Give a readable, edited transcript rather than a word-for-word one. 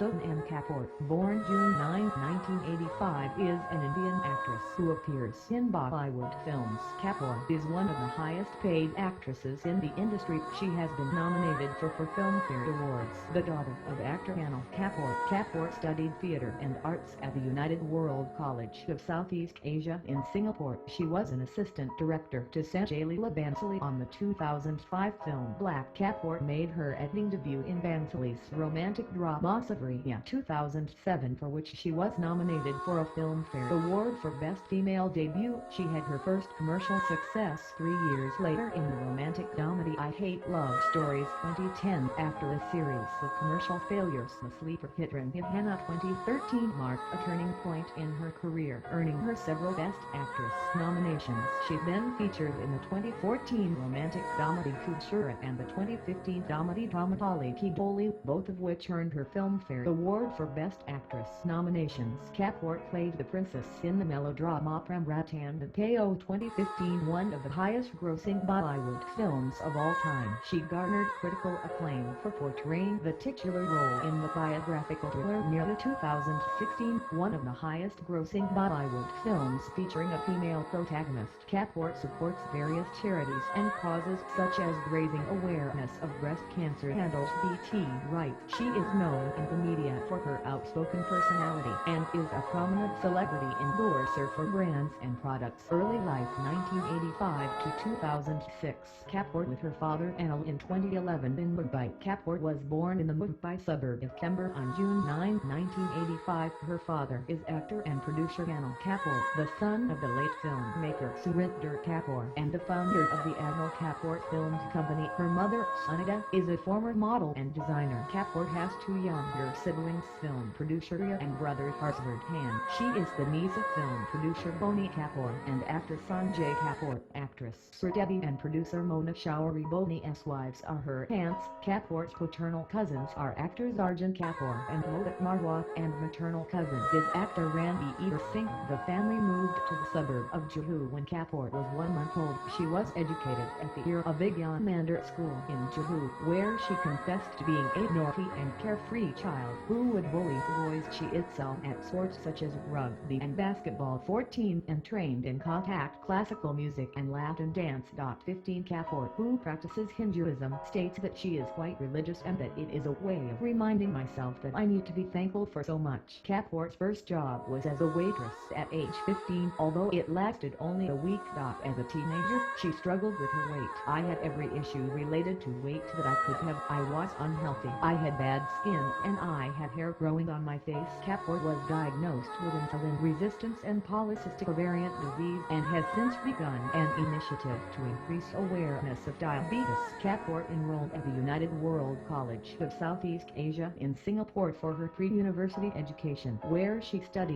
Sonam Kapoor, born June 9, 1985, is an Indian actress who appears in Bollywood films. Kapoor is one of the highest-paid actresses in the industry. She has been nominated for Filmfare Awards. The daughter of actor Sonam Kapoor, Kapoor studied theatre and arts at the United World College of Southeast Asia in Singapore. She was an assistant director to Sanjay Leela Bhansali on the 2005 film Black. Kapoor made her acting debut in Bhansali's romantic drama Savriya 2007, for which she was nominated for a Filmfare Award for Best Female Debut. She had her first commercial success 3 years later in the romantic comedy I Hate Love Stories 2010. After a series of commercial failures, the sleeper hit Hannah 2013 marked a turning point in her career, earning her several Best Actress nominations. She then featured in the 2014 romantic comedy Kubshura and the 2015 comedy drama Toli Ki Doli, both of which earned her Filmfare Award for Best Actress nominations. Kapoor played the princess in the melodrama Prem Ratan Ko 2015, one of the highest-grossing Bollywood films of all time. She garnered critical acclaim for portraying the titular role in the biographical thriller Nearly 2016, one of the highest-grossing Bollywood films featuring a female protagonist. Kapoor supports various charities and causes such as raising awareness of breast cancer and LGBT rights. She is known in the media for her outspoken personality and is a prominent celebrity endorser for brands and products. Early life 1985 to 2006. Kapoor with her father Anil in 2011 in Mumbai. Kapoor was born in the Mumbai suburb of Chembur on June 9, 1985. Her father is actor and producer Sonam Kapoor, the son of the late filmmaker Surinder Kapoor and the founder of the Anil Kapoor Films Company. Her mother, Sunita, is a former model and designer. Kapoor has two younger siblings, film producer Riya and brother Harshvardhan. She is the niece of film producer Bonnie Kapoor and actor Sanjay Kapoor. Actress Sridevi and producer Mona Showri. Bonnie's wives are her aunts. Kapoor's paternal cousins are actors Arjun Kapoor and Mohit Marwah, and maternal cousin is actor Ranveer Singh. The family moved to the suburb of Juhu when Kapoor was 1 month old. She was educated at the Vigyan Mandir School in Juhu, where she confessed to being a naughty and carefree child who would bully boys. She excelled at sports such as rugby and basketball. 14 and trained in Kathak, classical music and Latin dance. 15 Kapoor, who practices Hinduism, states that she is quite religious and that it is a way of reminding myself that I need to be thankful for so much. Kapoor's first job was as a waitress at age 15, although it lasted only a week. As a teenager, she struggled with her weight. I had every issue related to weight that I could have. I was unhealthy. I had bad skin, and I had hair growing on my face. Kapoor was diagnosed with insulin resistance and polycystic ovarian disease and has since begun an initiative to increase awareness of diabetes. Kapoor enrolled at the United World College of Southeast Asia in Singapore for her pre-university education, where she studied